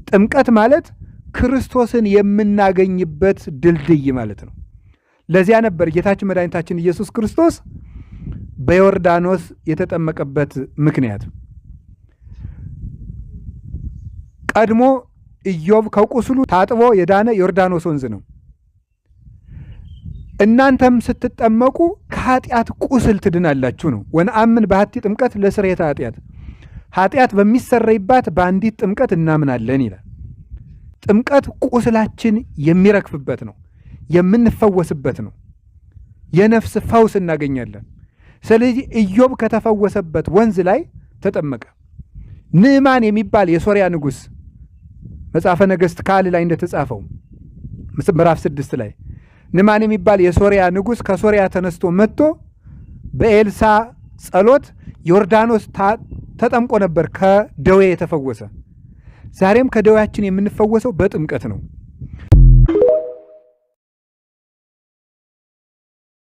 ጥምቀት ማለት ክርስቶስን የምናገኝበት ድልድይ ማለት ነው። ለዚያ ነበር ጌታችን መድኃኒታችን ኢየሱስ ክርስቶስ በዮርዳኖስ የተጠመቀበት ምክንያት። ቀድሞ ኢዮብ ከቁስሉ ታጥቦ የዳነ ዮርዳኖስ ወንዝ ነው። እናንተም ስትጠመቁ ከኃጢአት ቁስል ትድናላችሁ ነው። ወነአምን በሐቲ ጥምቀት ለስርየተ ኃጢአት፣ ኃጢአት በሚሰረይባት በአንዲት ጥምቀት እናምናለን ይላል። ጥምቀት ቁስላችን የሚረግፍበት ነው፣ የምንፈወስበት ነው። የነፍስ ፈውስ እናገኛለን። ስለዚህ ኢዮብ ከተፈወሰበት ወንዝ ላይ ተጠመቀ። ንዕማን የሚባል የሶርያ ንጉሥ መጽሐፈ ነገሥት ካልዕ ላይ እንደተጻፈው ምዕራፍ 6 ላይ ንዕማን የሚባል የሶርያ ንጉሥ ከሶርያ ተነስቶ መጥቶ በኤልሳ ጸሎት ዮርዳኖስ ተጠምቆ ነበር ከደዌ የተፈወሰ። ዛሬም ከደዌያችን የምንፈወሰው በጥምቀት ነው።